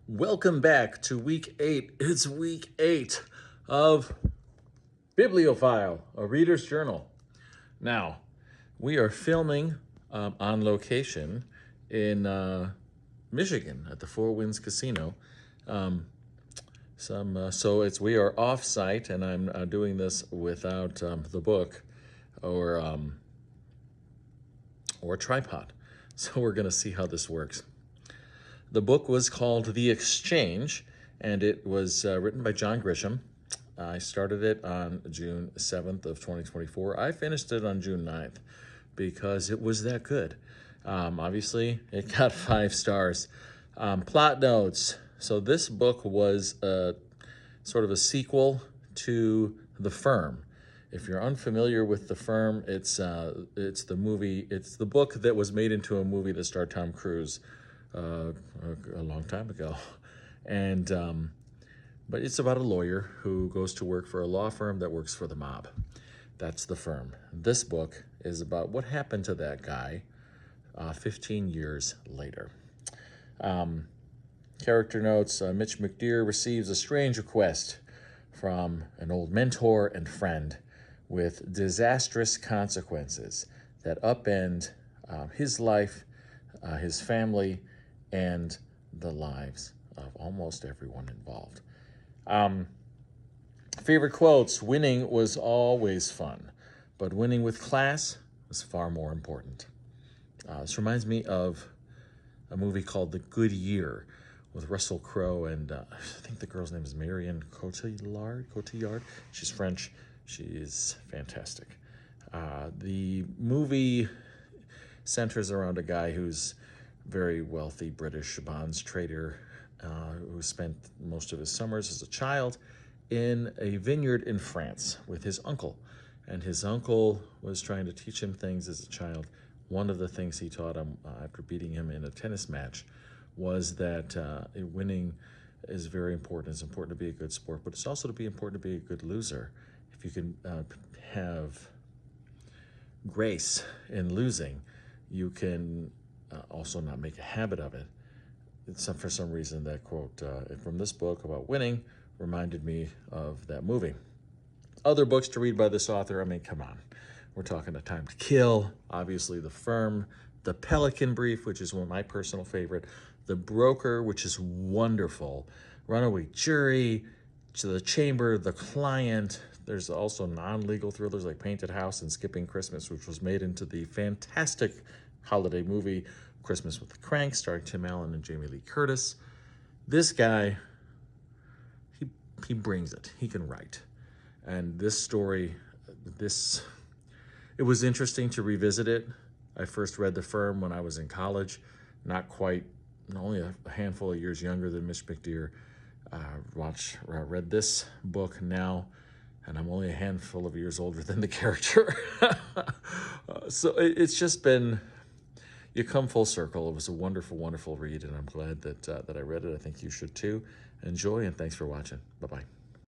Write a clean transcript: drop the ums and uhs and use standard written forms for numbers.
Welcome back to week 8. It's week 8 of Bibliophile, a reader's journal. Now, we are filming on location in Michigan at the Four Winds Casino. We are off-site, and I'm doing this without the book or a tripod. So we're going to see how this works. The book was called The Exchange, and it was written by John Grisham. I started it on June 7th of 2024. I finished it on June 9th because it was that good. Obviously, it got 5 stars. Plot notes. So this book was sort of a sequel to The Firm. If you're unfamiliar with The Firm, it's the movie. It's the book that was made into a movie that starred Tom Cruise a long time ago, and but it's about a lawyer who goes to work for a law firm that works for the mob. That's The Firm. This book is about what happened to that guy 15 years later. Character notes. Mitch McDear receives a strange request from an old mentor and friend with disastrous consequences that upend his life, his family, and the lives of almost everyone involved. Favorite quotes. Winning was always fun, but winning with class was far more important. This reminds me of a movie called The Good Year with Russell Crowe and I think the girl's name is Marion Cotillard. She's French. She is fantastic. The movie centers around a guy who's very wealthy British bonds trader who spent most of his summers as a child in a vineyard in France with his uncle. And his uncle was trying to teach him things as a child. One of the things he taught him after beating him in a tennis match was that winning is very important. It's important to be a good sport, but it's also to be important to be a good loser. If you can have grace in losing, you can also not make a habit of it. For some reason, that quote from this book about winning reminded me of that movie. Other books to read by this author, I mean, come on. We're talking A Time to Kill, obviously The Firm, The Pelican Brief, which is one of my personal favorite, The Broker, which is wonderful, Runaway Jury, To the Chamber, The Client. There's also non-legal thrillers like Painted House and Skipping Christmas, which was made into the fantastic holiday movie Christmas with the Cranks, starring Tim Allen and Jamie Lee Curtis. This guy, he brings it. He can write. And this story, it was interesting to revisit it. I first read The Firm when I was in college, only a handful of years younger than Mitch McDear. Read this book now, and I'm only a handful of years older than the character. So it's just been, you come full circle. It was a wonderful, wonderful read, and I'm glad that I read it. I think you should too. Enjoy, and thanks for watching. Bye-bye.